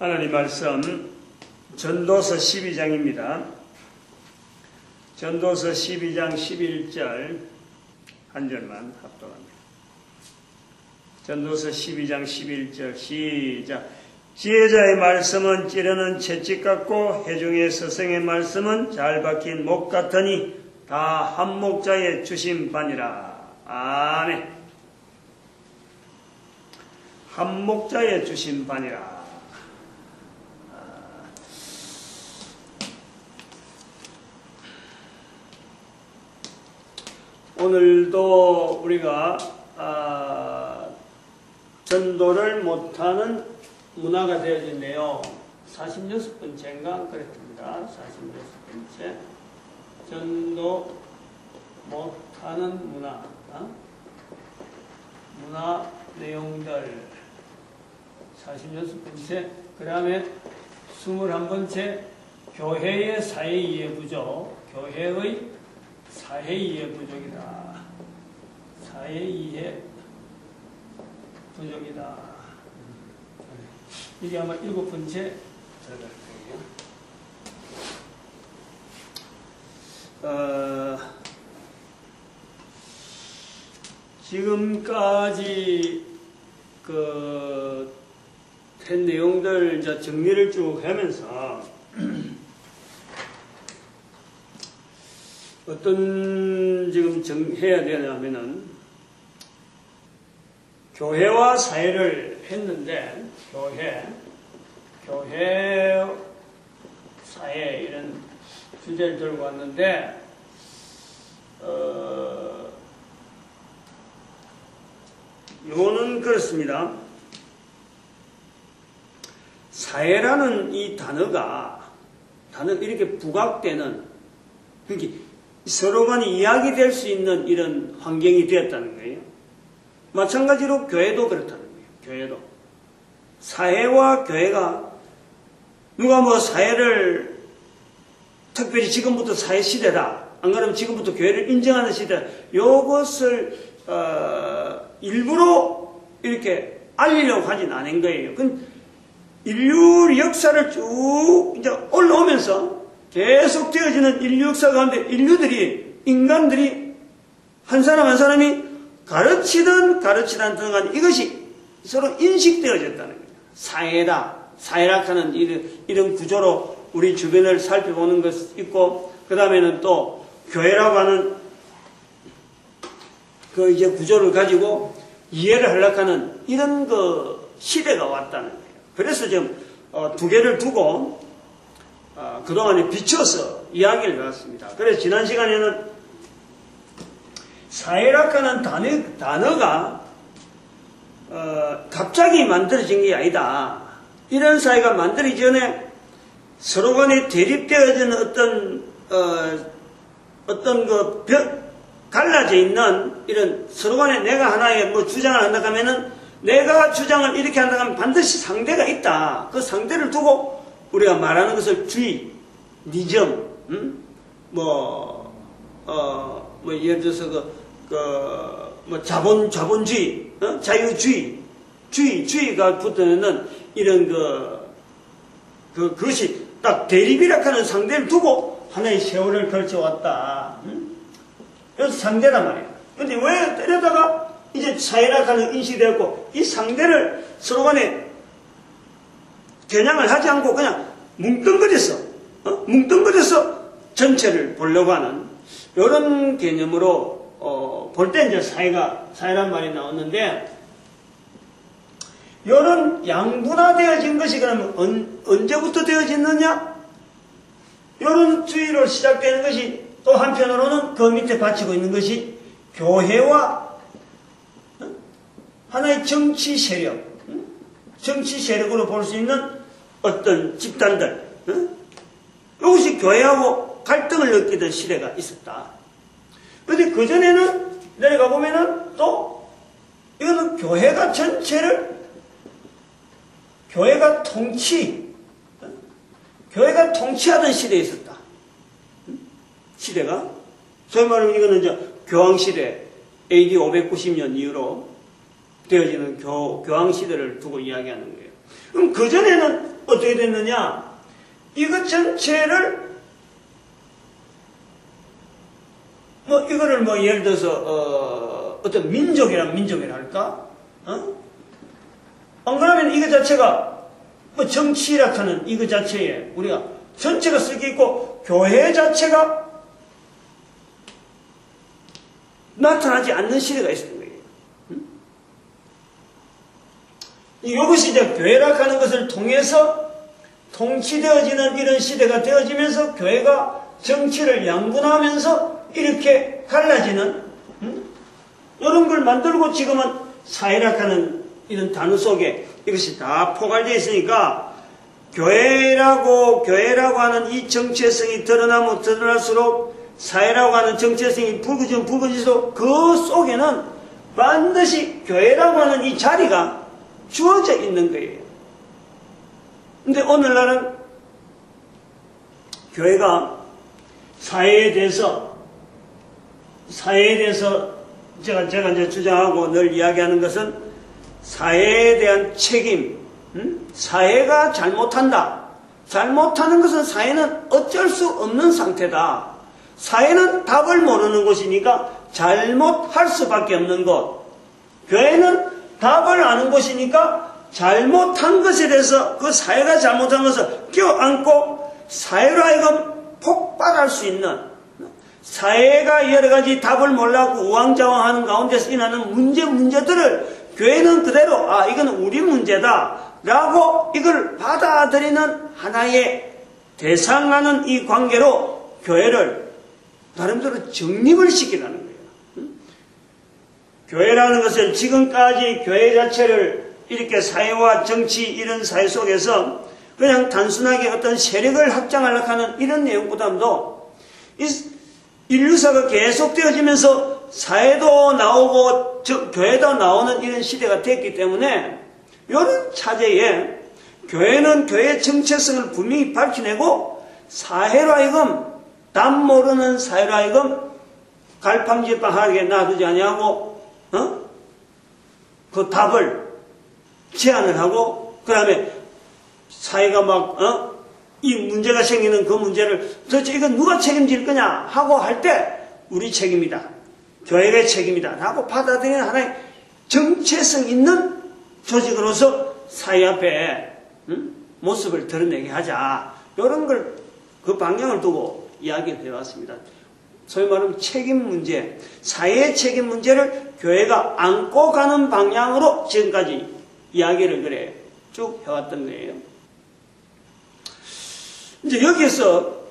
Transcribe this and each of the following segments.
하나님 말씀 전도서 12장입니다. 전도서 12장 11절 한 절만 합독합니다. 전도서 12장 11절 시작. 지혜자의 말씀은 찌르는 채찍 같고 회중의 스승의 말씀은 잘 박힌 목 같으니 다 한 목자의 주신 바니라. 아멘. 한 목자의 주신 바니라. 오늘도 우리가 전도를 못하는 문화가 되어졌네요. 46번째인가 그랬습니다. 46번째 전도 못하는 문화. 문화 내용들 46번째. 그 다음에 21번째 교회의 사회이해 부족. 교회의 사회이해 부족이다. 사회이해 부족이다. 이게 아마 7번째 들어갈 거예요. 지금까지 한 내용들 이제 정리를 쭉 하면서 어떤 지금 해야 되냐 하면은 교회와 사회를 했는데 교회 사회 이런 주제를 들고 왔는데 요거는 그렇습니다. 사회라는 이 단어가 이렇게 부각되는 그러니까 서로 간에 이야기될 수 있는 이런 환경이 되었다는 거예요. 마찬가지로 교회도 그렇다는 거예요. 교회도. 사회와 교회가 누가 뭐 사회를 특별히 지금부터 사회 시대다. 안 그러면 지금부터 교회를 인정하는 시대다. 요것을 일부러 이렇게 알리려고 하진 않은 거예요. 인류 역사를 쭉 이제 올라오면서 계속 되어지는 인류 역사 가운데 인간들이 한 사람 한 사람이 가르치든 가르치지 않든 간에 이것이 서로 인식되어졌다는 거예요. 사회라 하는 이런 구조로 우리 주변을 살펴보는 것이 있고, 그 다음에는 또 교회라고 하는 이제 구조를 가지고 이해를 하려고 하는 이런 시대가 왔다는 거예요. 그래서 지금 두 개를 두고 그동안에 비춰서 이야기를 해왔습니다. 그래서 지난 시간에는 사회락하는 단어가 갑자기 만들어진 게 아니다. 이런 사회가 만들어지기 전에 서로 간에 대립되어지는 갈라져 있는 이런 서로 간에 내가 하나의 주장을 한다 하면은 내가 주장을 이렇게 한다 하면 반드시 상대가 있다. 그 상대를 두고 우리가 말하는 것을 주의, 니점, 예를 들어서 자본주의, 자유주의, 주의가 붙어있는 이런 그것이 딱 대립이라 하는 상대를 두고 하나의 세월을 걸쳐왔다. 그래서 상대란 말이야. 근데 왜 때려다가 이제 사회라 하는 인식이 되었고, 이 상대를 서로 간에 겨냥을 하지 않고 그냥 뭉뚱그려서 전체를 보려고 하는 이런 개념으로 볼 때 이제 사회란 말이 나왔는데, 이런 양분화되어진 것이 그러면 언제부터 되어졌느냐? 이런 주의로 시작되는 것이 또 한편으로는 그 밑에 받치고 있는 것이 교회와 하나의 정치 세력으로 볼 수 있는 어떤 집단들, 이것이 교회하고 갈등을 느끼던 시대가 있었다. 그런데 그전에는 내려가 보면은 또 이거는 교회가 전체를 교회가 통치하던 시대에 있었다. 시대가 소위 말하면 이거는 이제 교황시대 AD 590년 이후로 되어지는 교황시대를 두고 이야기하는 거예요. 그럼 그전에는 어떻게 됐느냐? 이것 전체를 이거를 예를 들어서 어떤 민족이란 민족이라 할까? 안 그러면 이거 자체가 정치라 하는 이거 자체에 우리가 전체가 쓸 게 있고 교회 자체가 나타나지 않는 시대가 있었던 거예요. 이것이 이제 교회라 하는 것을 통해서 통치되어지는 이런 시대가 되어지면서 교회가 정치를 양분하면서 이렇게 갈라지는 이런 걸 만들고 지금은 사회라 하는 이런 단어 속에 이것이 다 포괄되어 있으니까 교회라고 하는 이 정체성이 드러나면 드러날수록 사회라고 하는 정체성이 붉어질수록 그 속에는 반드시 교회라고 하는 이 자리가 주어져 있는 거예요. 근데 오늘날은 교회가 사회에 대해서 제가 이제 주장하고 늘 이야기하는 것은 사회에 대한 책임, 사회가 잘못한다. 잘못하는 것은 사회는 어쩔 수 없는 상태다. 사회는 답을 모르는 곳이니까 잘못할 수밖에 없는 곳. 교회는 답을 아는 곳이니까 잘못한 것에 대해서 그 사회가 잘못한 것을 껴안고 사회로 하여금 폭발할 수 있는, 사회가 여러 가지 답을 몰라고 우왕좌왕하는 가운데서 일어나는 문제들을 교회는 그대로 이거는 우리 문제다 라고 이걸 받아들이는 하나의 대상하는 이 관계로 교회를 나름대로 정립을 시키라는 거예요. 교회라는 것을 지금까지 교회 자체를 이렇게 사회와 정치 이런 사회 속에서 그냥 단순하게 어떤 세력을 확장하려고 하는 이런 내용보다도 인류사가 계속되어지면서 사회도 나오고 교회도 나오는 이런 시대가 됐기 때문에 이런 차제에 교회는 교회의 정체성을 분명히 밝혀내고 사회로 하여금 답 모르는 사회로 하여금 갈팡질팡하게 놔두지 아니하고 그 답을 제안을 하고 그 다음에 사회가 이 문제가 생기는 그 문제를 도대체 이건 누가 책임질 거냐 하고 할 때 우리 책임이다. 교회의 책임이다. 라고 받아들이는 하나의 정체성 있는 조직으로서 사회 앞에 모습을 드러내게 하자. 이런 걸 그 방향을 두고 이야기를 해왔습니다. 소위 말하면 책임 문제, 사회의 책임 문제를 교회가 안고 가는 방향으로 지금까지 이야기를 그래 쭉 해왔던 거예요. 이제 여기에서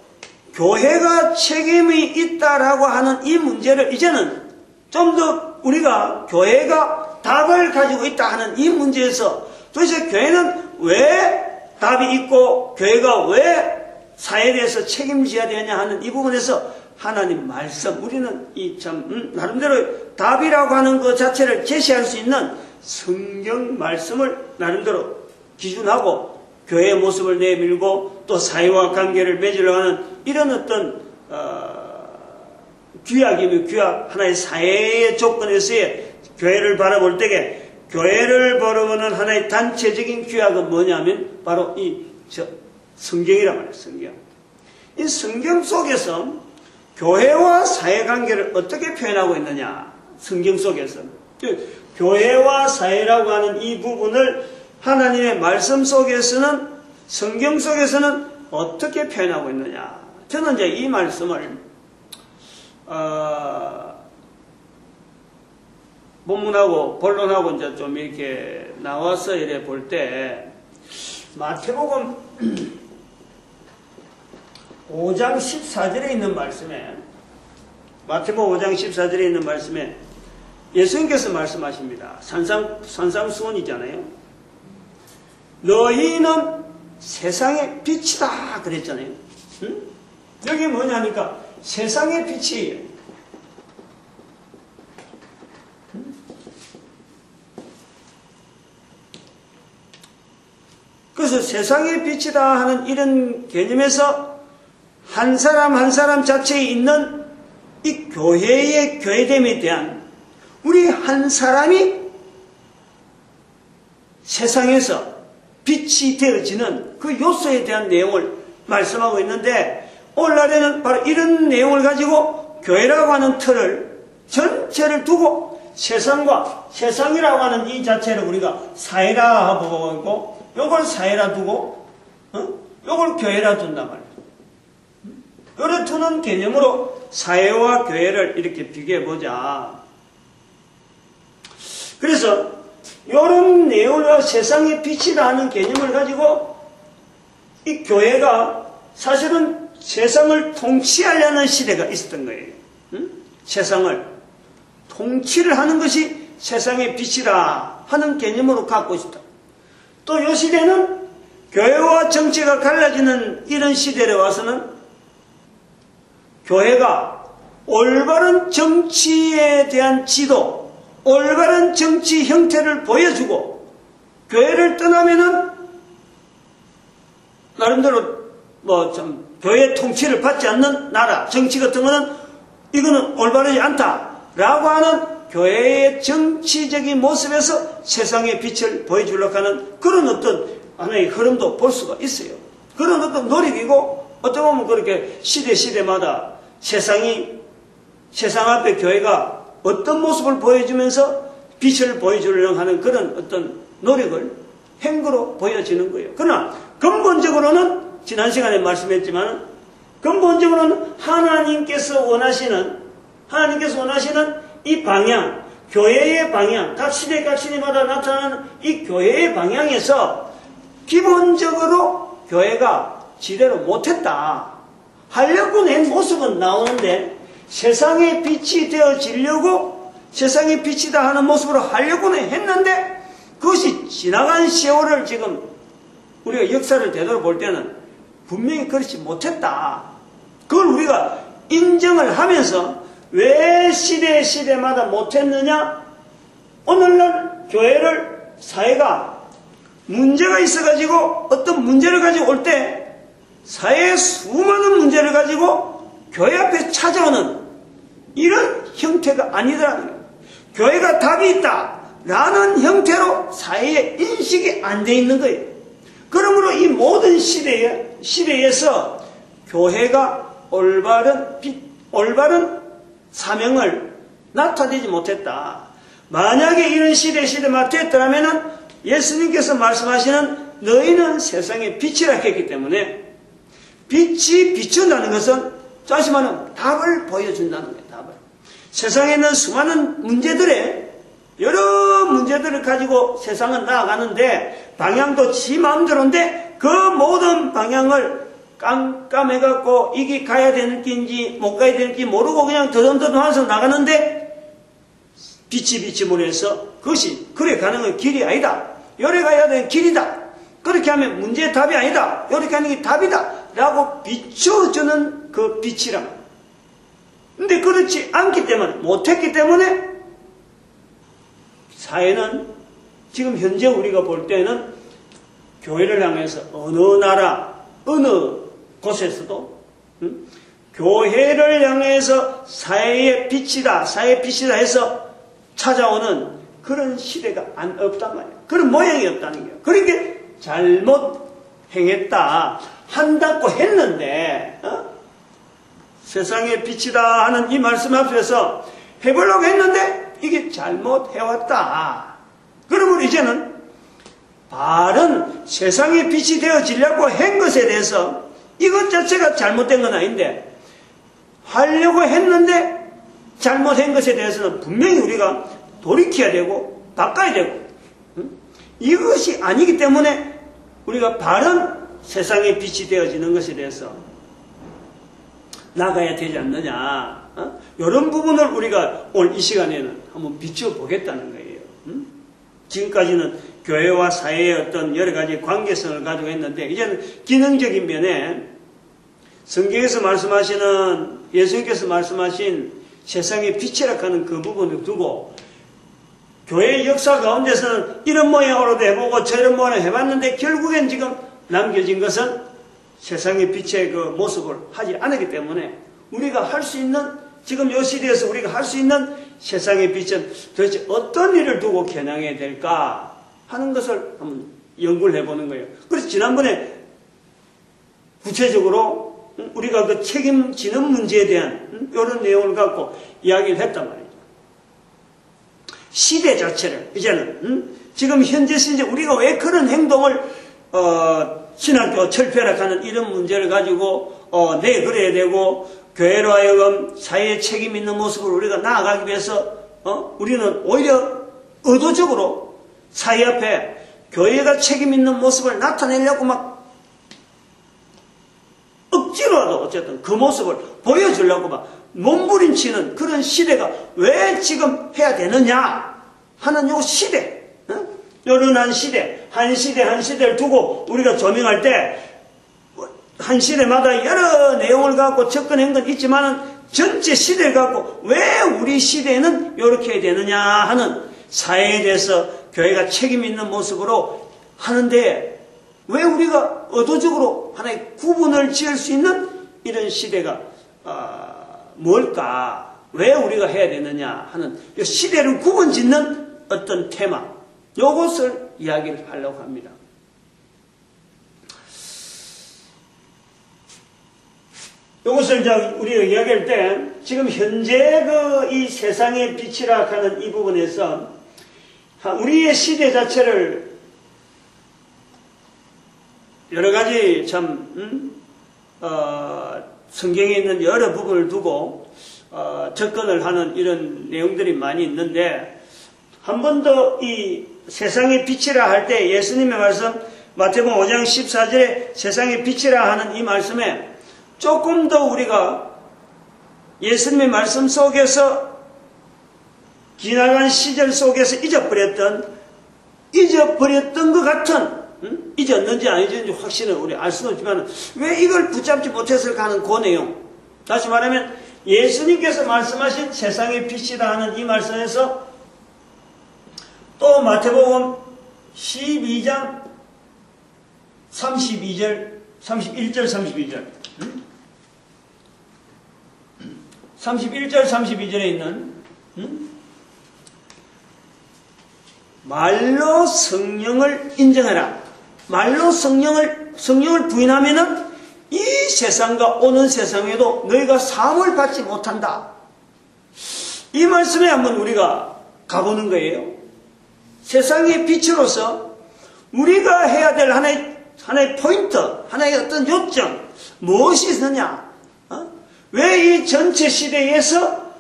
교회가 책임이 있다라고 하는 이 문제를 이제는 좀 더 우리가 교회가 답을 가지고 있다 하는 이 문제에서 도대체 교회는 왜 답이 있고 교회가 왜 사회에 대해서 책임져야 되냐 하는 이 부분에서 하나님 말씀, 우리는 이 참 나름대로 답이라고 하는 것 자체를 제시할 수 있는 성경 말씀을 나름대로 기준하고 교회의 모습을 내밀고 또 사회와 관계를 맺으려고 하는 이런 어떤 규약이며 규약, 하나의 사회의 조건에서의 교회를 바라볼 때에 교회를 바라보는 하나의 단체적인 규약은 뭐냐면 바로 이 성경이란 말이에요. 성경. 이 성경 속에서 교회와 사회관계를 어떻게 표현하고 있느냐. 성경 속에서 교회와 사회라고 하는 이 부분을 하나님의 말씀 속에서는, 성경 속에서는 어떻게 표현하고 있느냐. 저는 이제 이 말씀을 본문하고 본론하고 이제 좀 이렇게 나와서 이래 볼 때 마태복음 5장 14절에 있는 말씀에, 마태복음 5장 14절에 있는 말씀에 예수님께서 말씀하십니다. 산상수훈이잖아요. 너희는 세상의 빛이다 그랬잖아요. 응? 여기 뭐냐니까 세상의 빛이에요. 그래서 세상의 빛이다 하는 이런 개념에서 한 사람 한 사람 자체에 있는 이 교회의 교회됨에 대한 우리 한 사람이 세상에서 빛이 되어지는 그 요소에 대한 내용을 말씀하고 있는데, 오늘날에는 바로 이런 내용을 가지고 교회라고 하는 틀을 전체를 두고 세상이라고 하는 이 자체를 우리가 사회라 보고 있고, 요걸 사회라 두고, 요걸 교회라 둔단 말이에요. 요래 두는 개념으로 사회와 교회를 이렇게 비교해보자. 그래서 요런 내용을 세상의 빛이라 하는 개념을 가지고 이 교회가 사실은 세상을 통치하려는 시대가 있었던 거예요. 세상을 통치를 하는 것이 세상의 빛이라 하는 개념으로 갖고 있었다. 또 이 시대는 교회와 정치가 갈라지는 이런 시대에 와서는 교회가 올바른 정치에 대한 지도, 올바른 정치 형태를 보여주고, 교회를 떠나면은 나름대로 교회 통치를 받지 않는 나라, 정치 같은 거는 이거는 올바르지 않다라고 하는 교회의 정치적인 모습에서 세상의 빛을 보여주려고 하는 그런 어떤 하나의 흐름도 볼 수가 있어요. 그런 어떤 노력이고, 어떻게 보면 그렇게 시대마다 세상 앞에 교회가 어떤 모습을 보여주면서 빛을 보여주려고 하는 그런 어떤 노력을 행거로 보여지는 거예요. 그러나 근본적으로는 지난 시간에 말씀했지만 근본적으로는 하나님께서 원하시는 이 방향, 교회의 방향, 각 시대마다 나타나는 이 교회의 방향에서 기본적으로 교회가 지대로 못했다. 하려고 낸 모습은 나오는데 세상의 빛이 되어지려고 세상의 빛이다 하는 모습으로 하려고는 했는데 그것이 지나간 세월을 지금 우리가 역사를 되돌아볼 때는 분명히 그렇지 못했다. 그걸 우리가 인정을 하면서 왜 시대마다 못했느냐? 오늘날 교회를 사회가 문제가 있어가지고 어떤 문제를 가지고 올 때 사회의 수많은 문제를 가지고 교회 앞에 찾아오는 이런 형태가 아니더라는 거예요. 교회가 답이 있다라는 형태로 사회에 인식이 안 돼 있는 거예요. 그러므로 이 모든 시대에서 교회가 올바른 사명을 나타내지 못했다. 만약에 이런 시대마다 됐더라면 예수님께서 말씀하시는 너희는 세상의 빛이라 했기 때문에 빛이 비춘다는 것은 다시 말하면 답을 보여준다는 거예요. 답을. 세상에 있는 수많은 여러 문제들을 가지고 세상은 나아가는데 방향도 지 마음대로인데 그 모든 방향을 깜깜해갖고 이게 가야 되는 길인지 못 가야 되는 길인지 모르고 그냥 더듬더듬하면서 나가는데 빛이 몰려서 그것이 그래 가는 건 길이 아니다. 요래 가야 되는 길이다. 그렇게 하면 문제의 답이 아니다. 요렇게 하는 게 답이다. 라고 비춰주는 그 빛이란. 근데 그렇지 않기 때문에, 못했기 때문에 사회는 지금 현재 우리가 볼 때는 교회를 향해서 어느 나라, 어느 곳에서도 교회를 향해서 사회의 빛이다 해서 찾아오는 그런 시대가 없단 말이에요. 그런 모양이 없다는 거예요. 그러니까 잘못 행했다 한다고 했는데 세상의 빛이다 하는 이 말씀 앞에서 해보려고 했는데 이게 잘못해왔다. 그러므로 이제는 바른 세상의 빛이 되어지려고 한 것에 대해서 이것 자체가 잘못된 건 아닌데 하려고 했는데 잘못한 것에 대해서는 분명히 우리가 돌이켜야 되고 바꿔야 되고 이것이 아니기 때문에 우리가 바른 세상의 빛이 되어지는 것에 대해서 나가야 되지 않느냐. 이런 부분을 우리가 오늘 이 시간에는 한번 비춰보겠다는 거예요. 지금까지는 교회와 사회의 어떤 여러 가지 관계성을 가지고 했는데 이제는 기능적인 면에 성경에서 말씀하시는 예수님께서 말씀하신 세상의 빛이라 하는 그 부분을 두고 교회의 역사 가운데서는 이런 모양으로도 해보고 저런 모양으로 해봤는데 결국엔 지금 남겨진 것은 세상의 빛의 그 모습을 하지 않았기 때문에 우리가 할 수 있는 지금 이 시대에서 우리가 할 수 있는 세상의 빛은 도대체 어떤 일을 두고 겨냥해야 될까 하는 것을 한번 연구를 해보는 거예요. 그래서 지난번에 구체적으로 우리가 그 책임지는 문제에 대한 이런 내용을 갖고 이야기를 했단 말이죠. 시대 자체를 이제는 지금 현재 시대 우리가 왜 그런 행동을 신학교 철폐락하는 이런 문제를 가지고 내그래야 되고 교회로 하여금 사회에 책임 있는 모습을 우리가 나아가기 위해서 우리는 오히려 의도적으로 사회 앞에 교회가 책임 있는 모습을 나타내려고 막 억지로라도 어쨌든 그 모습을 보여주려고 막 몸부림치는 그런 시대가 왜 지금 해야 되느냐 하는 요 시대, 요런 한 시대, 한 시대를 두고 우리가 조명할 때 한 시대마다 여러 내용을 갖고 접근한 건 있지만은 전체 시대를 갖고 왜 우리 시대에는 이렇게 해야 되느냐 하는 사회에 대해서 교회가 책임 있는 모습으로 하는데 왜 우리가 의도적으로 하나의 구분을 지을 수 있는 이런 시대가 뭘까? 왜 우리가 해야 되느냐 하는 이 시대를 구분 짓는 어떤 테마, 요것을 이야기를 하려고 합니다. 요것을 우리가 이야기할 때 지금 현재 이 세상의 빛이라 하는 이 부분에서 우리의 시대 자체를 여러 가지 참 성경에 있는 여러 부분을 두고 접근을 하는 이런 내용들이 많이 있는데 한 번 더 이 세상의 빛이라 할 때 예수님의 말씀 마태복음 5장 14절에 세상의 빛이라 하는 이 말씀에 조금 더 우리가 예수님의 말씀 속에서 지나간 시절 속에서 잊어버렸던 것 같은 잊었는지 안 잊었는지 확신을 우리 알 수는 없지만 왜 이걸 붙잡지 못했을까 하는 그 내용, 다시 말하면 예수님께서 말씀하신 세상의 빛이라 하는 이 말씀에서 또 마태복음 12장 31절 32절 31절 32절에 있는 말로 성령을 인정하라. 말로 성령을 부인하면은 이 세상과 오는 세상에도 너희가 사함을 받지 못한다. 이 말씀에 한번 우리가 가보는 거예요. 세상의 빛으로서 우리가 해야 될 하나의 포인트, 하나의 어떤 요점, 무엇이 있느냐? 왜 이 전체 시대에서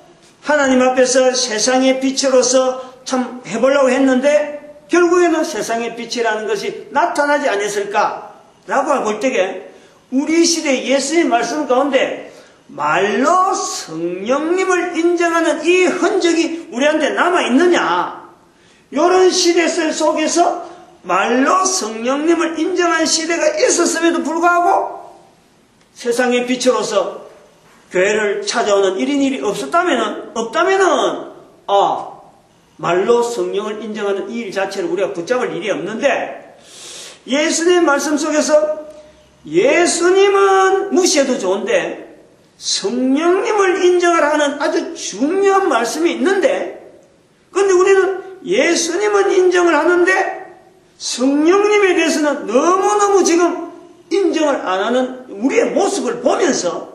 하나님 앞에서 세상의 빛으로서 참 해보려고 했는데 결국에는 세상의 빛이라는 것이 나타나지 않았을까라고 볼 때에 우리 시대 예수의 말씀 가운데 말로 성령님을 인정하는 이 흔적이 우리한테 남아있느냐, 이런 시대 속에서 말로 성령님을 인정한 시대가 있었음에도 불구하고 세상의 빛으로서 교회를 찾아오는 이런 일이 없다면은 말로 성령을 인정하는 이 일 자체를 우리가 붙잡을 일이 없는데, 예수님의 말씀 속에서 예수님은 무시해도 좋은데 성령님을 인정하라 하는 아주 중요한 말씀이 있는데, 그런데 우리는 예수님은 인정을 하는데 성령님에 대해서는 너무너무 지금 인정을 안 하는 우리의 모습을 보면서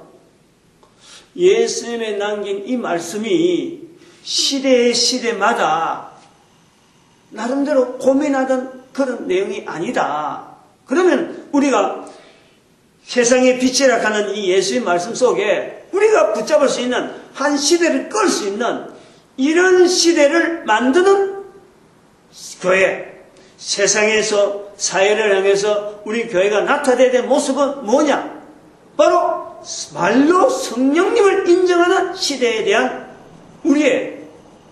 예수님의 남긴 이 말씀이 시대마다 나름대로 고민하던 그런 내용이 아니다. 그러면 우리가 세상의 빛이라 하는 이 예수의 말씀 속에 우리가 붙잡을 수 있는 한 시대를 끌 수 있는 이런 시대를 만드는 교회, 세상에서 사회를 향해서 우리 교회가 나타내야 될 모습은 뭐냐? 바로 말로 성령님을 인정하는 시대에 대한 우리의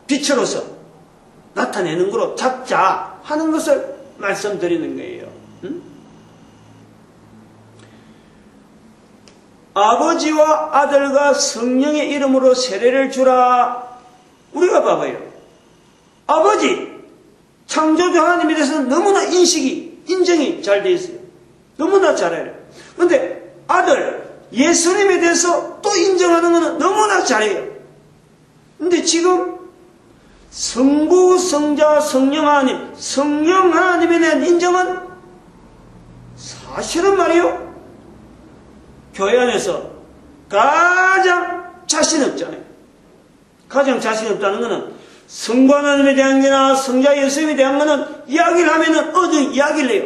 빛으로서 나타내는 거로 잡자 하는 것을 말씀드리는 거예요. 아버지와 아들과 성령의 이름으로 세례를 주라. 우리가 봐봐요. 아버지, 창조주 하나님에 대해서는 너무나 인정이 잘 되어 있어요. 너무나 잘해요. 그런데 아들, 예수님에 대해서 또 인정하는 것은 너무나 잘해요. 근데 지금 성부, 성자, 성령 하나님에 대한 인정은 사실은 말이요, 교회 안에서 가장 자신 없잖아요. 가장 자신 없다는 것은 성부 하나님에 대한 게나 성자 예수님에 대한 것은 이야기를 하면은 이야기를 해요.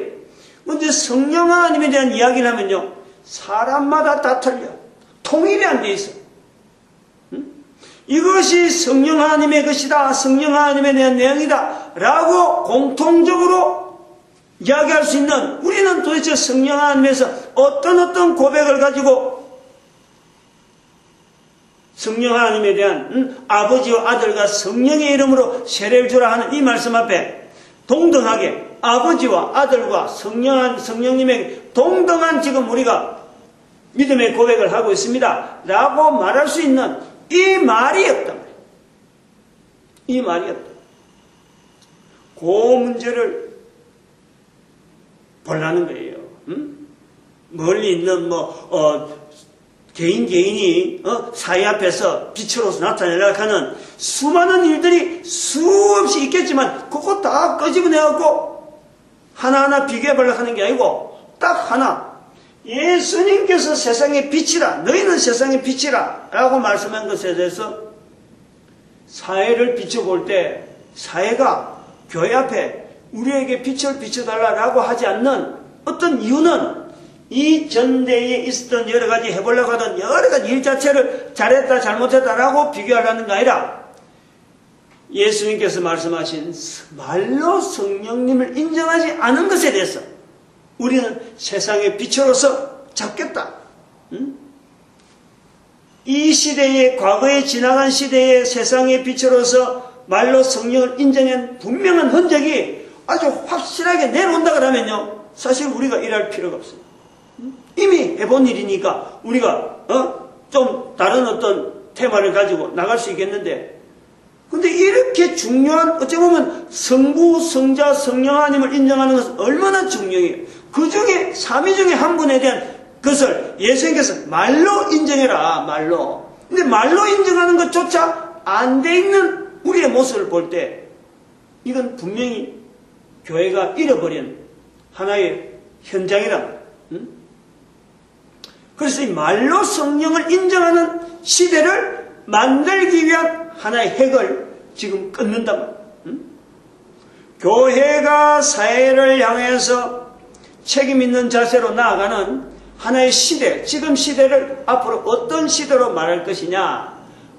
근데 성령 하나님에 대한 이야기를 하면요, 사람마다 다 틀려. 통일이 안 돼 있어. 이것이 성령 하나님의 것이다, 성령 하나님에 대한 내용이다 라고 공통적으로 이야기할 수 있는, 우리는 도대체 성령 하나님에서 어떤 고백을 가지고 성령 하나님에 대한 아버지와 아들과 성령의 이름으로 세례를 주라 하는 이 말씀 앞에 동등하게 아버지와 아들과 성령님에게 동등한 지금 우리가 믿음의 고백을 하고 있습니다 라고 말할 수 있는 이 말이 없단 말이에요. 이 말이 없다. 그 문제를 보려는 거예요. 멀리 있는 개인이 사회 앞에서 빛으로서 나타내려고 하는 수많은 일들이 수없이 있겠지만 그거 다 끄집어내갖고 하나하나 비교해보려고 하는 게 아니고 딱 하나, 예수님께서 세상의 빛이라, 너희는 세상의 빛이라 라고 말씀한 것에 대해서 사회를 비춰볼 때 사회가 교회 앞에 우리에게 빛을 비춰달라고 하지 않는 어떤 이유는 이 전대에 있었던 여러 가지 해보려고 하던 여러 가지 일 자체를 잘했다 잘못했다라고 비교하려는 게 아니라 예수님께서 말씀하신 말로 성령님을 인정하지 않은 것에 대해서 우리는 세상의 빛으로서 잡겠다. 이 시대에, 과거에 지나간 시대의 세상의 빛으로서 말로 성령을 인정한 분명한 흔적이 아주 확실하게 내려온다 그러면요, 사실 우리가 일할 필요가 없어요. 이미 해본 일이니까 우리가 좀 다른 어떤 테마를 가지고 나갈 수 있겠는데, 근데 이렇게 중요한, 어찌 보면 성부, 성자, 성령 하나님을 인정하는 것은 얼마나 중요해요. 그 중에 삼위 중에 한 분에 대한 것을 예수님께서 말로 인정해라, 말로. 근데 말로 인정하는 것조차 안 돼 있는 우리의 모습을 볼 때 이건 분명히 교회가 잃어버린 하나의 현장이다. 그래서 이 말로 성령을 인정하는 시대를 만들기 위한 하나의 핵을 지금 끊는단 말이에요. 교회가 사회를 향해서 책임 있는 자세로 나아가는 하나의 시대, 지금 시대를 앞으로 어떤 시대로 말할 것이냐,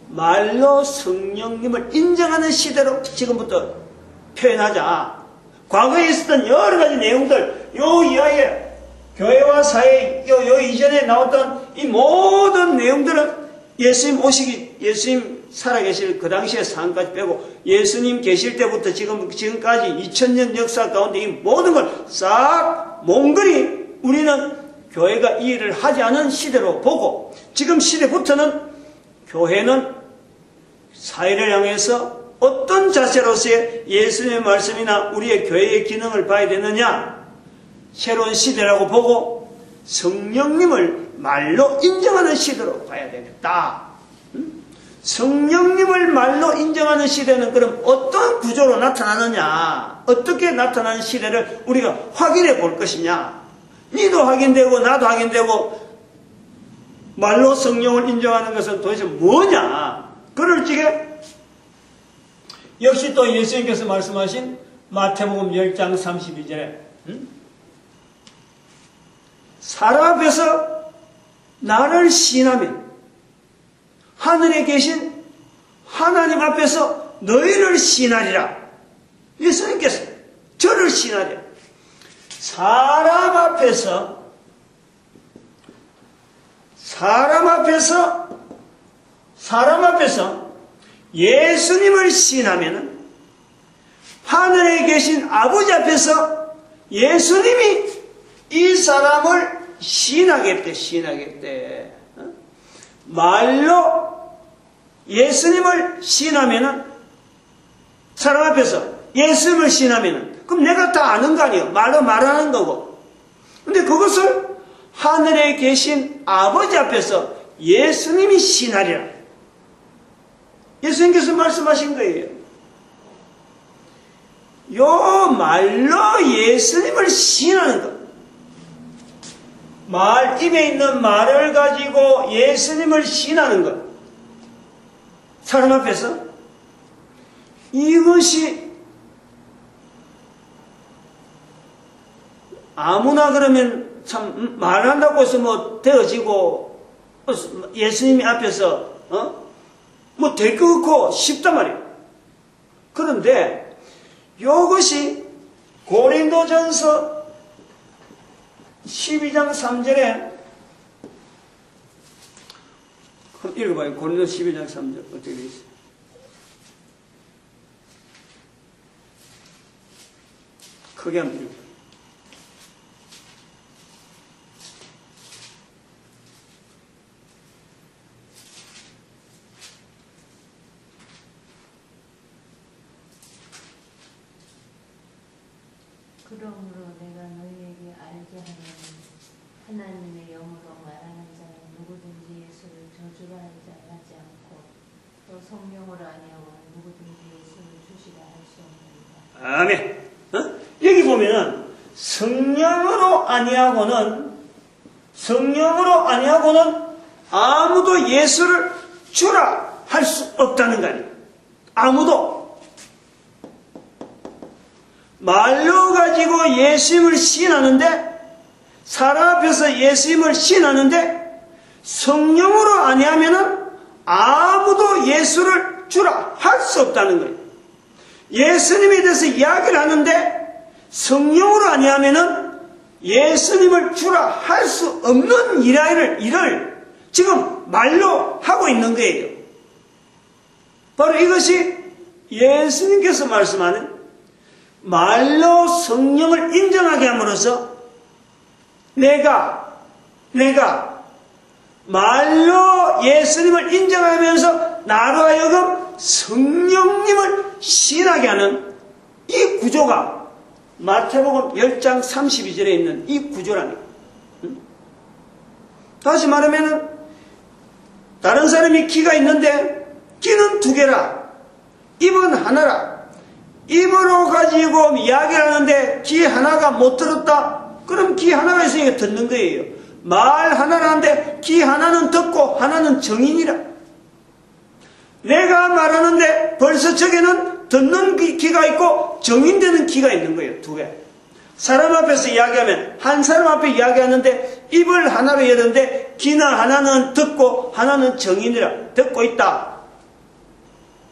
말로 성령님을 인정하는 시대로 지금부터 표현하자. 과거에 있었던 여러 가지 내용들, 요 이하에 교회와 사회, 요 이전에 나왔던 이 모든 내용들은 예수님 예수님 살아계실 그 당시의 상황까지 빼고 예수님 계실 때부터 지금까지 2000년 역사 가운데 이 모든 걸 싹 몽글이 우리는 교회가 이 일을 하지 않은 시대로 보고, 지금 시대부터는 교회는 사회를 향해서 어떤 자세로서의 예수님의 말씀이나 우리의 교회의 기능을 봐야 되느냐, 새로운 시대라고 보고 성령님을 말로 인정하는 시대로 봐야 되겠다. 성령님을 말로 인정하는 시대는 그럼 어떤 구조로 나타나느냐, 어떻게 나타나는 시대를 우리가 확인해 볼 것이냐. 니도 확인되고 나도 확인되고 말로 성령을 인정하는 것은 도대체 뭐냐. 그럴 적에 역시 또 예수님께서 말씀하신 마태복음 10장 32절에 사람 앞에서 나를 시인하면 하늘에 계신 하나님 앞에서 너희를 시인하리라. 예수님께서 저를 시인하리라. 사람 앞에서 예수님을 시인하면 하늘에 계신 아버지 앞에서 예수님이 이 사람을 시인하겠대. 말로 예수님을 시인하면은, 사람 앞에서 예수님을 시인하면은, 그럼 내가 다 아는 거 아니에요. 말로 말하는 거고. 근데 그것을 하늘에 계신 아버지 앞에서 예수님이 시인하리라. 예수님께서 말씀하신 거예요. 요 말로 예수님을 시인하는 것. 입에 있는 말을 가지고 예수님을 시인하는 것. 사람 앞에서. 이것이 아무나 그러면 참 말한다고 해서 뭐 되어지고 예수님 앞에서 뭐 될 것 같고 쉽단 말이에요. 그런데 이것이 고린도전서 12장 3절에 읽어봐요. 고린도 12장 3절 어떻게 되어 있어요? 크게 한번 읽어봐요. 그러므로 내가 너희에게 알게 하노니 하나님의 영으로 말하는 자는 누구든지 예수를 저주라 하지 않고 또 성령으로 아니하고 누구든지 예수를 주시라 할 수 없느니라. 아멘. 여기 보면은 성령으로 아니하고는 아무도 예수를 주라 할 수 없다는 거 아니에요. 아무도. 말로 가지고 예수님을 시인하는데, 사람 앞에서 예수님을 시인하는데, 성령으로 아니하면은 아무도 예수를 주라 할 수 없다는 거예요. 예수님에 대해서 이야기를 하는데, 성령으로 아니하면은 예수님을 주라 할 수 없는 일을 지금 말로 하고 있는 거예요. 바로 이것이 예수님께서 말씀하는 말로 성령을 인정하게 함으로써 내가 말로 예수님을 인정하면서 나로 하여금 성령님을 시인하게 하는 이 구조가 마태복음 10장 32절에 있는 이 구조랍니다. 다시 말하면 다른 사람이 귀가 있는데 귀는 2개라, 입은 하나라. 입으로 가지고 이야기를 하는데 귀 하나가 못 들었다? 그럼 귀 하나가 있으니까 듣는 거예요. 말 하나라는데 귀 하나는 듣고 하나는 정인이라. 내가 말하는데 벌써 저기는 듣는 귀가 있고 정인되는 귀가 있는 거예요. 2개. 사람 앞에서 이야기하면 한 사람 앞에 이야기하는데 입을 하나로 여는데 귀는 하나는 듣고 하나는 정인이라. 듣고 있다.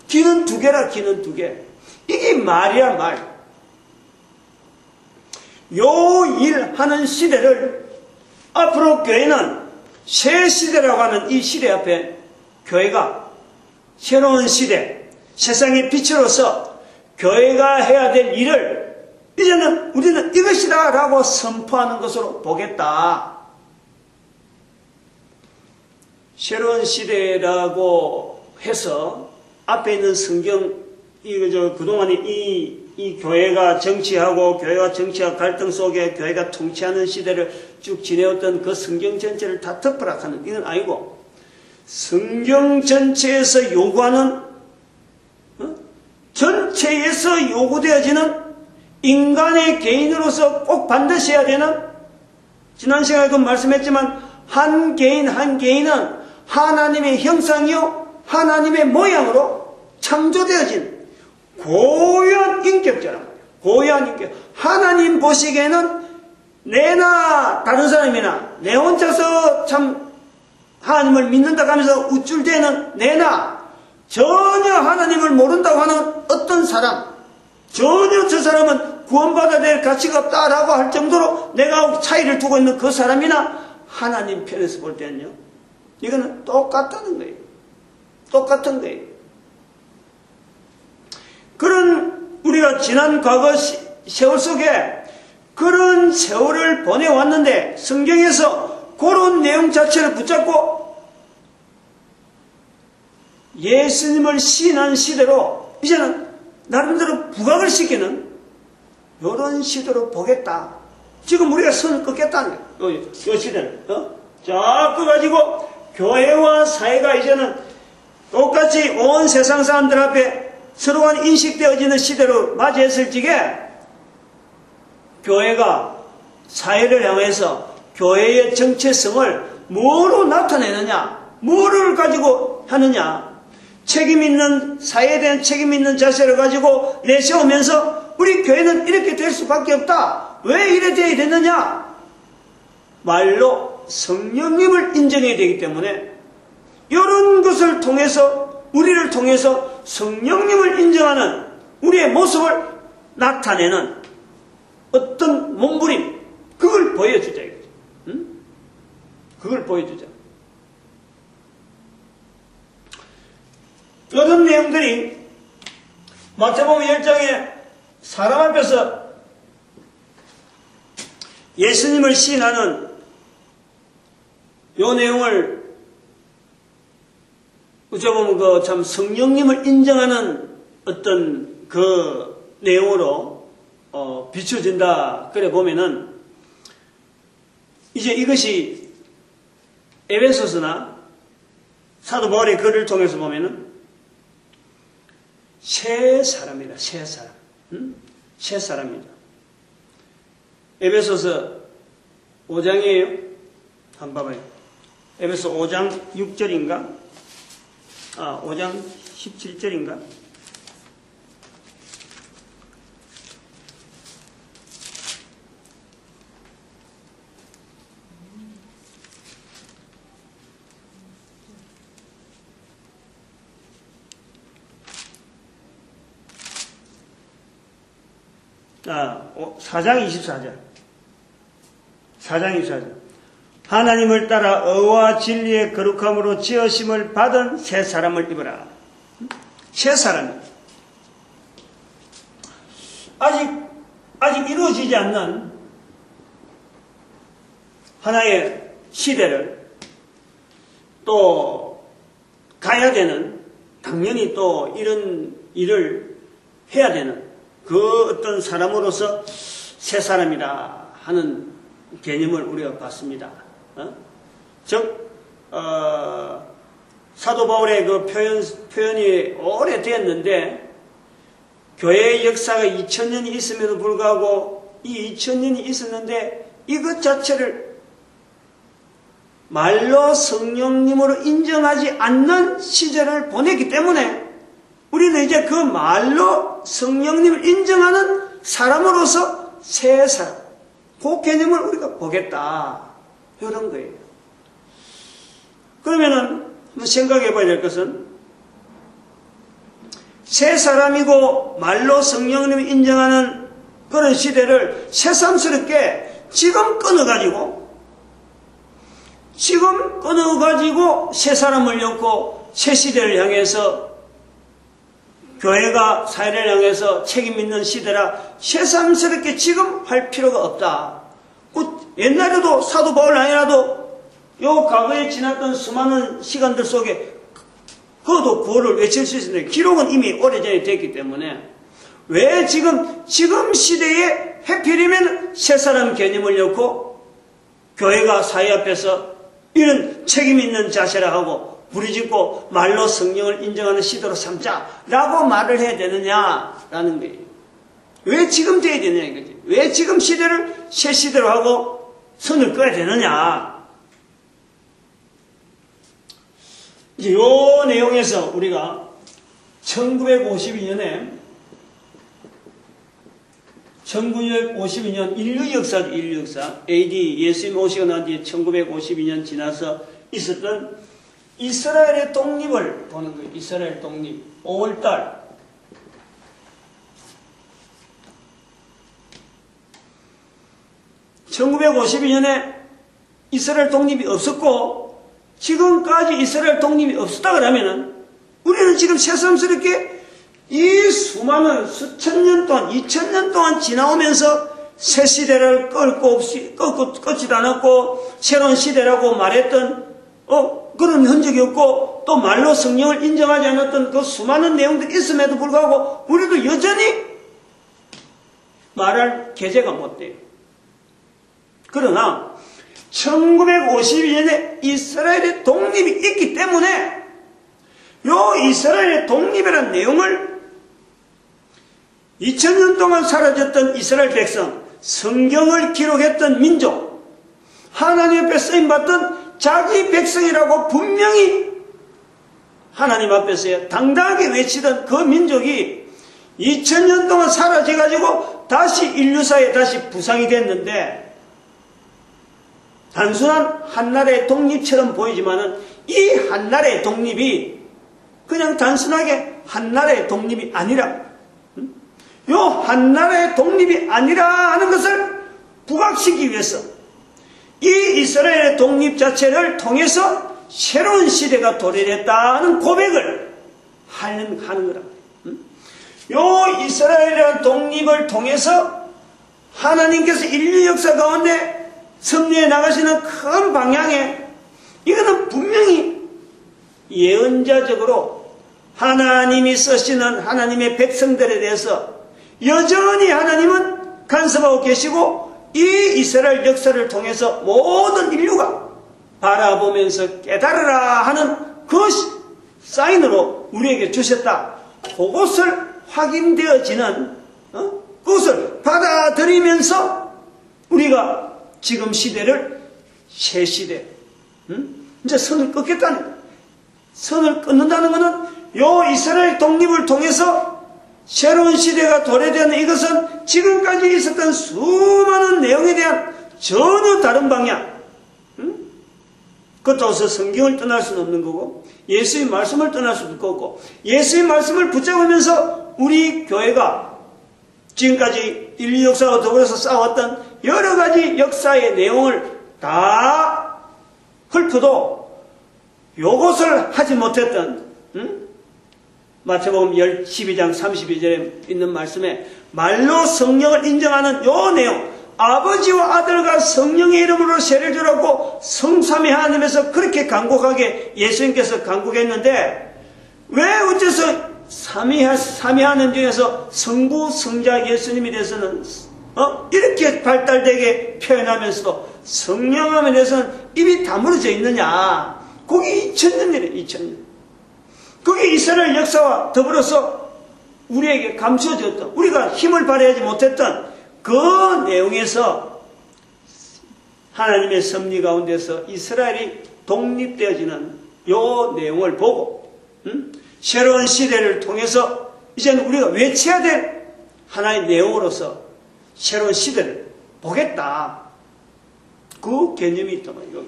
귀는 2개라. 귀는 2개. 이게 말이야, 말. 요 일하는 시대를 앞으로 교회는 새 시대라고 하는 이 시대 앞에 교회가 새로운 시대, 세상의 빛으로서 교회가 해야 될 일을 이제는 우리는 이것이다 라고 선포하는 것으로 보겠다. 새로운 시대라고 해서 앞에 있는 성경 그동안에 이 교회가 정치하고 교회와 정치와 갈등 속에 교회가 통치하는 시대를 쭉 지내왔던 그 성경 전체를 다 덮으라 하는 이건 아니고 성경 전체에서 요구하는 전체에서 요구되어지는 인간의 개인으로서 꼭 반드시 해야 되는 지난 시간에도 말씀했지만 한 개인은 하나님의 형상이요 하나님의 모양으로 창조되어진 고유한 인격자란 말이에요. 고유한 인격. 하나님 보시기에는 내나 다른 사람이나 내 혼자서 참 하나님을 믿는다고 하면서 우쭐대는 내나 전혀 하나님을 모른다고 하는 어떤 사람, 전혀 저 사람은 구원받아야 될 가치가 없다라고 할 정도로 내가 차이를 두고 있는 그 사람이나 하나님 편에서 볼 때는요, 이거는 똑같다는 거예요. 똑같은 거예요. 그런 우리가 지난 과거 세월 속에 그런 세월을 보내왔는데 성경에서 그런 내용 자체를 붙잡고 예수님을 시인한 시대로 이제는 나름대로 부각을 시키는 이런 시대로 보겠다. 지금 우리가 선을 긋겠다는 거예요. 이 시대는. 자꾸 가지고 교회와 사회가 이제는 똑같이 온 세상 사람들 앞에 서로가 인식되어지는 시대로 맞이했을 적에 교회가 사회를 향해서 교회의 정체성을 뭐로 나타내느냐, 뭐를 가지고 하느냐, 책임 있는, 사회에 대한 책임 있는 자세를 가지고 내세우면서 우리 교회는 이렇게 될 수밖에 없다. 왜 이래 돼야 되느냐? 말로 성령님을 인정해야 되기 때문에 이런 것을 통해서, 우리를 통해서 성령님을 인정하는 우리의 모습을 나타내는 어떤 몸부림, 그걸 보여주자 이거죠. 응? 그걸 보여주자. 이런 내용들이 마태복음 10장에 사람 앞에서 예수님을 시인하는 이 내용을 어쩌보면 참 성령님을 인정하는 어떤 그 내용으로 비춰진다. 그래 보면은 이제 이것이 에베소서나 사도 바울의 글을 통해서 보면은 새 사람이다. 새 사람. 새 사람이다. 에베소서 5장이에요. 한번 봐봐요. 에베소 5장 6절인가? 5장 17절인가? 자, 4장 24절. 4장 24절. 하나님을 따라 의와 진리의 거룩함으로 지으심을 받은 새 사람을 입으라. 새 사람. 아직 이루어지지 않는 하나의 시대를 또 가야 되는, 당연히 또 이런 일을 해야 되는 그 어떤 사람으로서 새 사람이다 하는 개념을 우리가 봤습니다. 즉, 사도 바울의 그 표현이 오래되었는데, 교회의 역사가 2000년이 있음에도 불구하고 이 2000년이 있었는데 이것 자체를 말로 성령님으로 인정하지 않는 시절을 보냈기 때문에 우리는 이제 그 말로 성령님을 인정하는 사람으로서 새 사람, 그 개념을 우리가 보겠다. 이런 거예요. 그러면은 한번 생각해 봐야 될 것은, 새 사람이고 말로 성령님을 인정하는 그런 시대를 새삼스럽게 지금 끊어가지고 새 사람을 엮고 새 시대를 향해서, 교회가 사회를 향해서 책임 있는 시대라 새삼스럽게 지금 할 필요가 없다. 옛날에도 사도 바울 아니라도 요 과거에 지났던 수많은 시간들 속에 그것도 구호를 외칠 수 있는데 기록은 이미 오래전에 됐기 때문에 왜 지금 시대에 해필이면 새 사람 개념을 넣고 교회가 사회 앞에서 이런 책임 있는 자세라 하고 부르짖고 말로 성령을 인정하는 시대로 삼자라고 말을 해야 되느냐라는 거예요. 왜 지금 돼야 되느냐 이거지. 왜 지금 시대를 새 시대로 하고 선을 꺼야 되느냐. 이제 요 내용에서 우리가 1952년 인류 역사 AD 예수님 오시고 난 뒤에 1952년 지나서 있었던 이스라엘의 독립을 보는 거예요. 이스라엘 독립. 5월달. (1952년에) 이스라엘 독립이 없었고 지금까지 이스라엘 독립이 없었다 그러면은 우리는 지금 새삼스럽게 이 수많은 수천 년 동안 2000년 동안 지나오면서 새 시대를 끊지도 않았고 새로운 시대라고 말했던 그런 흔적이 없고 또 말로 성령을 인정하지 않았던 그 수많은 내용들이 있음에도 불구하고 우리도 여전히 말할 계제가 못 돼요. 그러나 1952년에 이스라엘의 독립이 있기 때문에 요 이스라엘의 독립이라는 내용을 2000년 동안 사라졌던 이스라엘 백성, 성경을 기록했던 민족, 하나님 앞에 쓰임받던 자기 백성이라고 분명히 하나님 앞에서 당당하게 외치던 그 민족이 2000년 동안 사라져가지고 다시 인류사에 다시 부상이 됐는데, 단순한 한나라의 독립처럼 보이지만은 이 한나라의 독립이 그냥 단순하게 한나라의 독립이 아니라, 요 한나라의 독립이 아니라 하는 것을 부각시키기 위해서 이 이스라엘의 독립 자체를 통해서 새로운 시대가 도래됐다는 고백을 하는 거라. 요 이스라엘의 독립을 통해서 하나님께서 인류 역사 가운데 섭리해 나가시는 큰 방향에, 이거는 분명히 예언자적으로 하나님이 쓰시는 하나님의 백성들에 대해서 여전히 하나님은 간섭하고 계시고, 이 이스라엘 역사를 통해서 모든 인류가 바라보면서 깨달으라 하는 그 사인으로 우리에게 주셨다. 그것을 확인되어지는, 그것을 받아들이면서 우리가 지금 시대를 새 시대, 이제 선을 끊겠다는 거예요. 선을 끊는다는 것은 요 이스라엘 독립을 통해서 새로운 시대가 도래되는, 이것은 지금까지 있었던 수많은 내용에 대한 전혀 다른 방향. 그렇다고 해서 성경을 떠날 수는 없는 거고, 예수의 말씀을 떠날 수도 없고, 예수의 말씀을 붙잡으면서 우리 교회가 지금까지 인류 역사와 더불어서 싸웠던 여러 가지 역사의 내용을 다 훑어도 요것을 하지 못했던, 마태복음 12장 32절에 있는 말씀에 말로 성령을 인정하는 요 내용, 아버지와 아들과 성령의 이름으로 세례를 주라고 성삼위 하나님에서 그렇게 간곡하게 예수님께서 간곡했는데, 왜 어째서 삼위 하나님 중에서 성부 성자 예수님에 대해서는 이렇게 발달되게 표현하면서도 성령함에 대해서는 입이 다물어져 있느냐? 그게 2000년이래. 2000년. 그게 이스라엘 역사와 더불어서 우리에게 감춰졌던, 우리가 힘을 발휘하지 못했던 그 내용에서 하나님의 섭리 가운데서 이스라엘이 독립되어지는 요 내용을 보고, 새로운 시대를 통해서 이제는 우리가 외쳐야 될 하나의 내용으로서 새로운 시대를 보겠다. 그 개념이 있단 말이에요.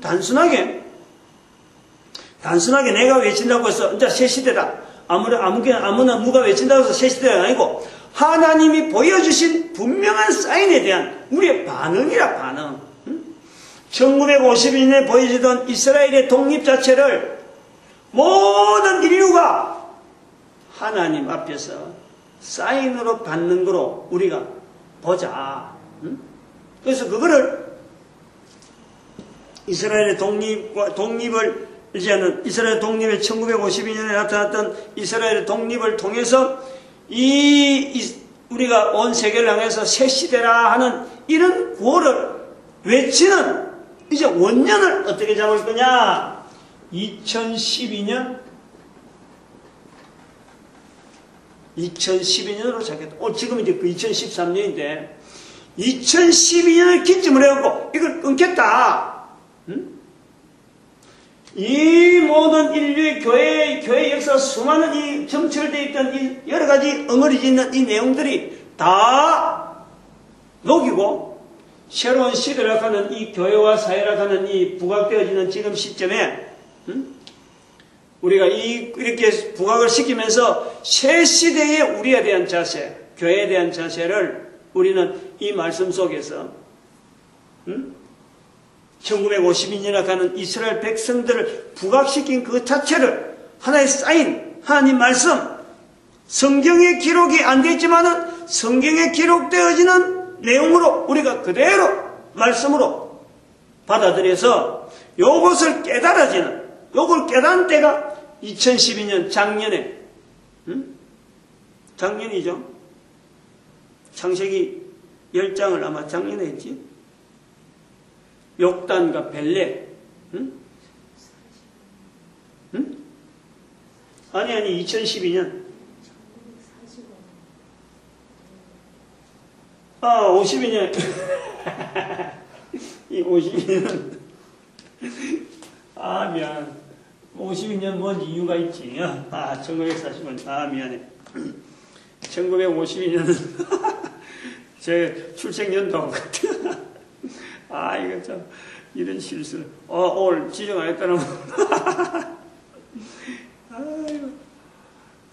단순하게 내가 외친다고 해서 이제 새 시대다. 아무나 누가 외친다고 해서 새 시대가 아니고, 하나님이 보여주신 분명한 사인에 대한 우리의 반응이라, 반응. 1952년에 보여지던 이스라엘의 독립 자체를 모든 인류가 하나님 앞에서 사인으로 받는 거로 우리가 보자. 그래서 그거를 이스라엘의 독립을 이제는 이스라엘 독립의 1952년에 나타났던 이스라엘의 독립을 통해서 우리가 온 세계를 향해서 새 시대라 하는 이런 구호를 외치는 이제 원년을 어떻게 잡을 거냐? 2012년으로 잡겠다. 지금 이제 그 2013년인데 2012년을 기점으로 해갖고 이걸 끊겠다. 이 모든 인류의 교회 역사 수많은 이 점철되어 있던 이 여러 가지 엉어리지는 이 내용들이 다 녹이고 새로운 시대를 하는 이 교회와 사회를 하는 이 부각되어지는 지금 시점에 우리가 이렇게 부각을 시키면서 새 시대의 우리에 대한 자세, 교회에 대한 자세를 우리는 이 말씀 속에서 1952년에 가는 이스라엘 백성들을 부각시킨 그 자체를 하나의 사인, 하나님 말씀, 성경의 기록이 안 되어 있지만은 성경에 기록되어지는 내용으로 우리가 그대로 말씀으로 받아들여서 요것을 깨달아지는, 요걸 깨달은 때가 2012년 작년에, 작년이죠. 창세기 10장을 아마 작년에 했지. 욕단과 벨렉, 아니 2012년 52년 이 52년. 아, 미안. 52년 뭔 이유가 있지. 1940년. 아, 미안해. 1952년은 제 출생연도하고 같아. 아, 이거 참, 이런 실수를. 오늘 지정 안 했다는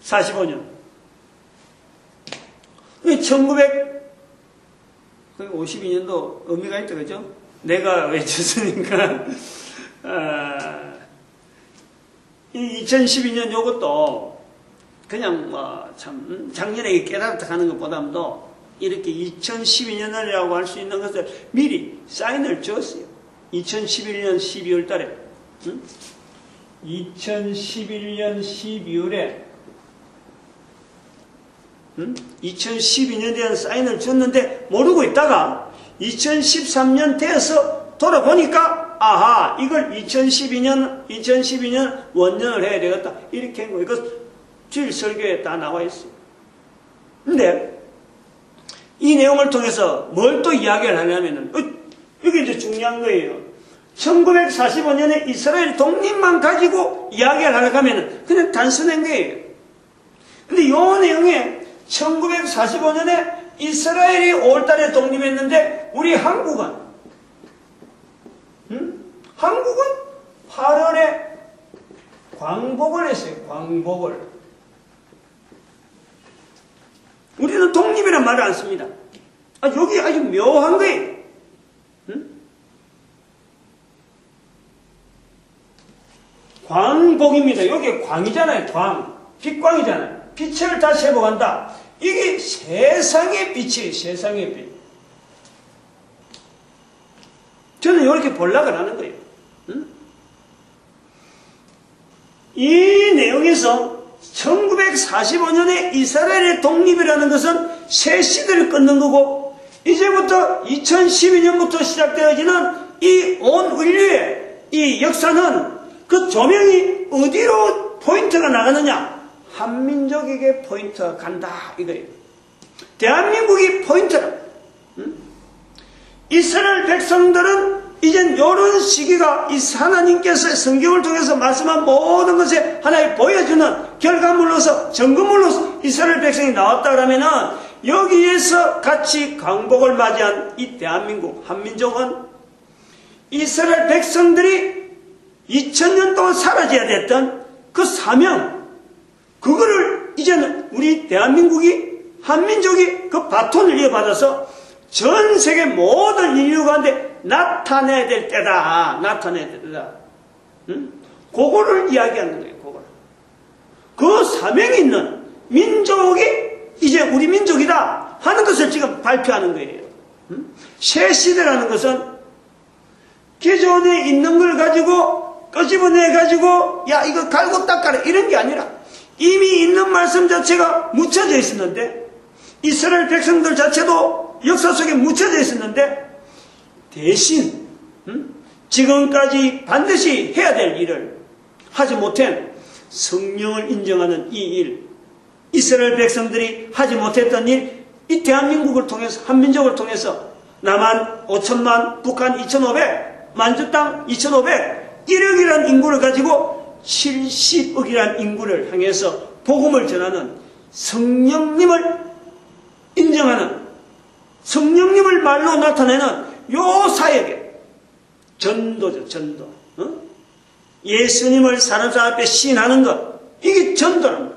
45년. 1952년도 의미가 있다, 그죠? 내가 외쳤으니까. 이 2012년 요것도 그냥 참 작년에 깨달았다 하는 것보다도 이렇게 2012년이라고 할 수 있는 것을 미리 사인을 줬어요. 2011년 12월 달에. 2011년 12월에 2012년에 대한 사인을 줬는데 모르고 있다가 2013년 돼서 돌아보니까 아하, 이걸 2012년 원년을 해야 되겠다. 이렇게 한 거예요. 이거 주일 설교에 다 나와 있어요. 근데 이 내용을 통해서 뭘 또 이야기를 하냐면은 이게 이제 중요한 거예요. 1945년에 이스라엘 독립만 가지고 이야기를 하려고 하면은 그냥 단순한 거예요. 근데 이 내용에 1945년에 이스라엘이 5월달에 독립했는데 우리 한국은 한국은 8월에 광복을 했어요. 광복을. 우리는 독립이란 말을 안 씁니다. 여기 아주 묘한 거예요. 광복입니다. 여기 광이잖아요. 광. 빛광이잖아요. 빛을 다시 회복한다. 이게 세상의 빛이에요. 세상의 빛. 저는 이렇게 볼락을 하는 거예요. 이 내용에서 1945년에 이스라엘의 독립이라는 것은 새 시대를 끊는 거고 이제부터 2012년부터 시작되어지는 이 온 인류의 이 역사는 그 조명이 어디로 포인트가 나가느냐? 한민족에게 포인트가 간다 이거예요. 대한민국이 포인트라. 이스라엘 백성들은 이젠 이런 시기가 하나님께서 성경을 통해서 말씀한 모든 것에 하나의 보여주는 결과물로서 증거물로서 이스라엘 백성이 나왔다 그러면은 여기에서 같이 광복을 맞이한 이 대한민국 한민족은 이스라엘 백성들이 2000년 동안 사라져야 됐던 그 사명 그거를 이제는 우리 대한민국이 한민족이 그 바톤을 이어받아서 전 세계 모든 인류 가운데 나타내야 될 때다. 나타내야 될 때다. 그거를 이야기하는 거예요. 그거를. 그 사명이 있는 민족이 이제 우리 민족이다 하는 것을 지금 발표하는 거예요. 새 시대라는 것은 기존에 있는 걸 가지고 끄집어내 가지고 야 이거 갈고 닦아라 이런 게 아니라 이미 있는 말씀 자체가 묻혀져 있었는데 이스라엘 백성들 자체도 역사 속에 묻혀져 있었는데 대신 지금까지 반드시 해야 될 일을 하지 못한 성령을 인정하는 이 일, 이스라엘 백성들이 하지 못했던 일, 이 대한민국을 통해서 한민족을 통해서 남한 5천만, 북한 2,500, 만주 땅 2,500, 1억이라는 인구를 가지고 70억이라는 인구를 향해서 복음을 전하는 성령님을 인정하는 성령님을 말로 나타내는 요 사역에 전도죠. 전도. 예수님을 사람 앞에 시인하는 것 이게 전도랍니다.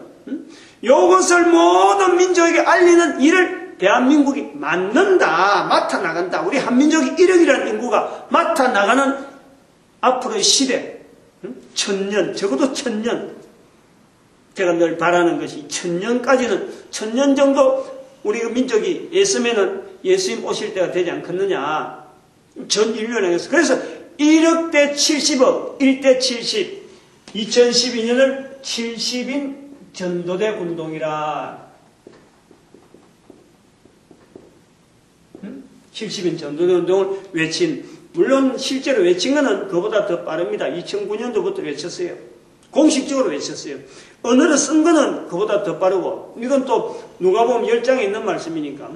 요것을 모든 민족에게 알리는 일을 대한민국이 맡아 나간다. 우리 한민족이 1억이라는 인구가 맡아 나가는 앞으로의 시대 1000년 적어도 1000년 제가 늘 바라는 것이 1000년까지는 1000년 정도 우리 민족이 있으면은 예수님 오실 때가 되지 않겠느냐. 전 인류를 향해서. 그래서 1억 대 70억, 1대 70, 2012년을 70인 전도대 운동이라. 70인 전도대 운동을 외친, 물론 실제로 외친 것은 그보다 더 빠릅니다. 2009년도부터 외쳤어요. 공식적으로 외쳤어요. 언어를 쓴 거는 그보다 더 빠르고, 이건 또 누가 보면 10장에 있는 말씀이니까.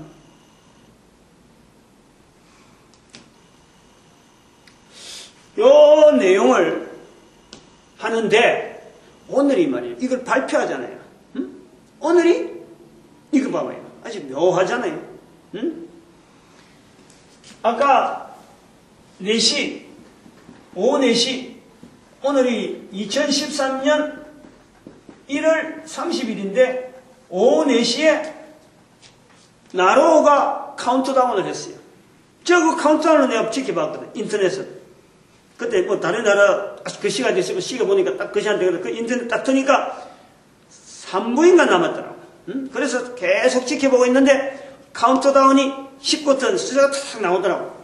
이런 내용을 하는데 오늘이 말이에요. 이걸 발표하잖아요. 응? 오늘이 이거 봐봐요. 아주 묘하잖아요. 응? 아까 4시, 오후 4시, 오늘이 2013년 1월 30일인데 오후 4시에 나로가 카운트다운을 했어요. 저 그 카운트다운을 내가 지켜봤거든, 인터넷에서. 그때 뭐 다른 나라 그 시간 됐으면 시가 보니까 딱 그 시간 되거든. 그 인터넷 딱 트니까 3부인가 남았더라고. 응? 그래서 계속 지켜보고 있는데 카운트다운이 19턴 숫자가 탁 나오더라고.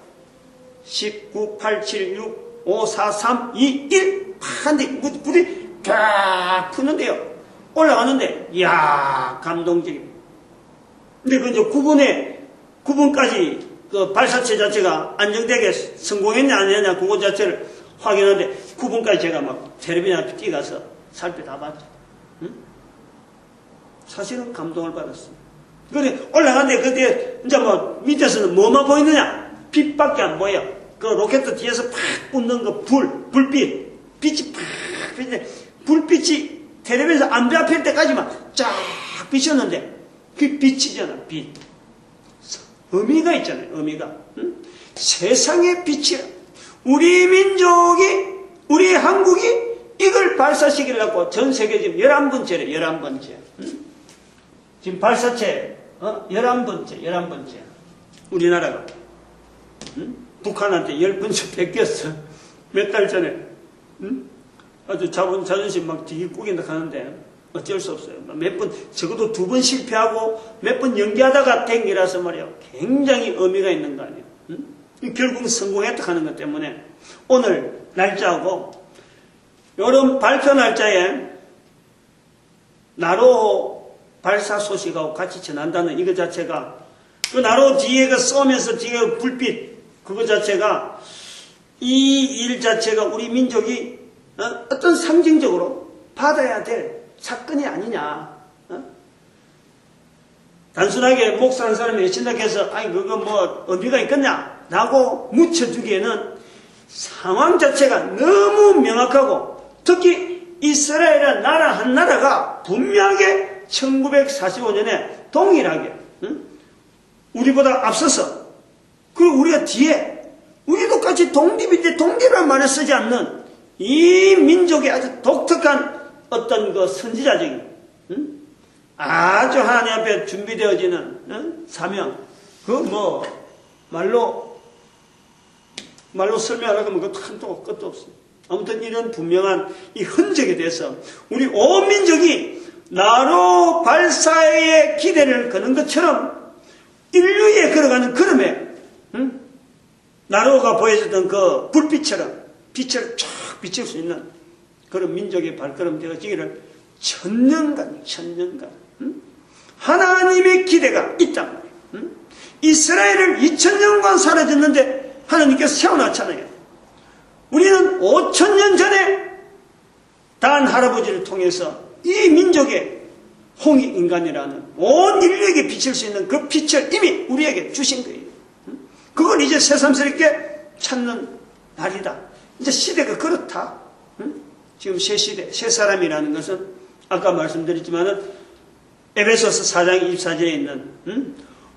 10, 9, 8, 7, 6, 5, 4, 3, 2, 1 한데 불이 쫙 푸는데요. 올라가는데 이야 감동적이에요. 근데 그 이제 9분까지 그 발사체 자체가 안정되게 성공했냐 안 했냐 그거 자체를 확인하는데 9분까지 제가 막 텔레비전 앞에 뛰어가서 살펴다 봤죠. 응? 사실은 감동을 받았어요. 근데 올라가는데 그때 이제 뭐 밑에서는 뭐만 보이느냐? 빛밖에 안 보여. 그 로켓 뒤에서 팍 붙는 그 불빛, 빛이 팍 비치는데 불빛이 텔레비전 안 잡힐 때까지만 쫙 비쳤는데 그 빛이잖아, 빛. 의미가 있잖아요, 의미가. 응? 세상의 빛이라. 우리 민족이, 우리 한국이 이걸 발사시키려고 전 세계 지금 11번째래, 11번째. 응? 지금 발사체, 11번째. 우리나라가. 응? 북한한테 10번째 뺏겼어. 몇 달 전에. 응? 아주 자존심 막 되게 꾸긴다 하는데 어쩔 수 없어요. 몇 번, 적어도 2번 실패하고 몇 번 연기하다가 된 게라서 말이에요. 굉장히 의미가 있는 거 아니에요. 응? 결국 성공했다 하는 것 때문에 오늘 날짜하고 여름 발표 날짜에 나로 발사 소식하고 같이 전한다는 이거 자체가 그 나로 뒤에 그 쏘면서 뒤에 불빛 그거 자체가 이 일 자체가 우리 민족이 어떤 상징적으로 받아야 될 사건이 아니냐. 단순하게 목사하는 사람이 외친다고 해서 아니 그거 뭐 의미가 있겠냐 라고 묻혀주기에는 상황 자체가 너무 명확하고 특히 이스라엘의 나라 한 나라가 분명하게 1945년에 동일하게 우리보다 앞서서 그리고 우리가 뒤에 우리도 같이 독립인데 독립이라는 말을 쓰지 않는 이 민족의 아주 독특한 어떤 그 선지자적인 아주 하나님 앞에 준비되어지는 사명 그 뭐 말로 설명하려고 하면 그 한도 끝도 없어요. 아무튼 이런 분명한 이 흔적에 대해서 우리 온 민족이 나로 발사에 기대를 거는 것처럼 인류에 걸어가는 걸음에 나로가 보여줬던 그 불빛처럼 빛을 쫙 비칠 수 있는 그런 민족의 발걸음 되어지기를 천년간 하나님의 기대가 있단 말이에요. 이스라엘을 2000년간 사라졌는데 하나님께서 세워놨잖아요. 우리는 5000년 전에 단 할아버지를 통해서 이 민족의 홍익인간이라는 온 인류에게 비칠 수 있는 그 빛을 이미 우리에게 주신 거예요. 그걸 이제 새삼스럽게 찾는 날이다. 이제 시대가 그렇다. 지금 새 시대, 새 사람이라는 것은 아까 말씀드렸지만은 에베소서 4장 24절에 있는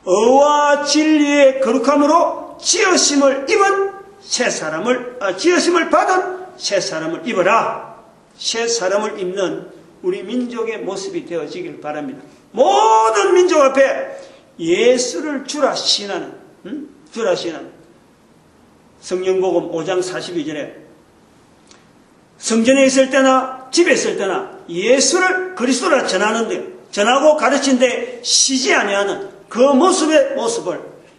의와 진리의 거룩함으로 지으심을 입은 새 사람을 지으심을 받은 새 사람을 입어라. 새 사람을 입는 우리 민족의 모습이 되어지길 바랍니다. 모든 민족 앞에 예수를 주라 신하는 성령복음 5장 42절에 성전에 있을 때나 집에 있을 때나 예수를 그리스도라 전하고 가르친데 쉬지 아니하는 그 모습을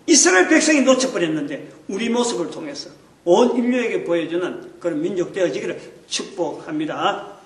이스라엘 백성이 놓쳐버렸는데 우리 모습을 통해서 온 인류에게 보여주는 그런 민족 되어지기를 축복합니다.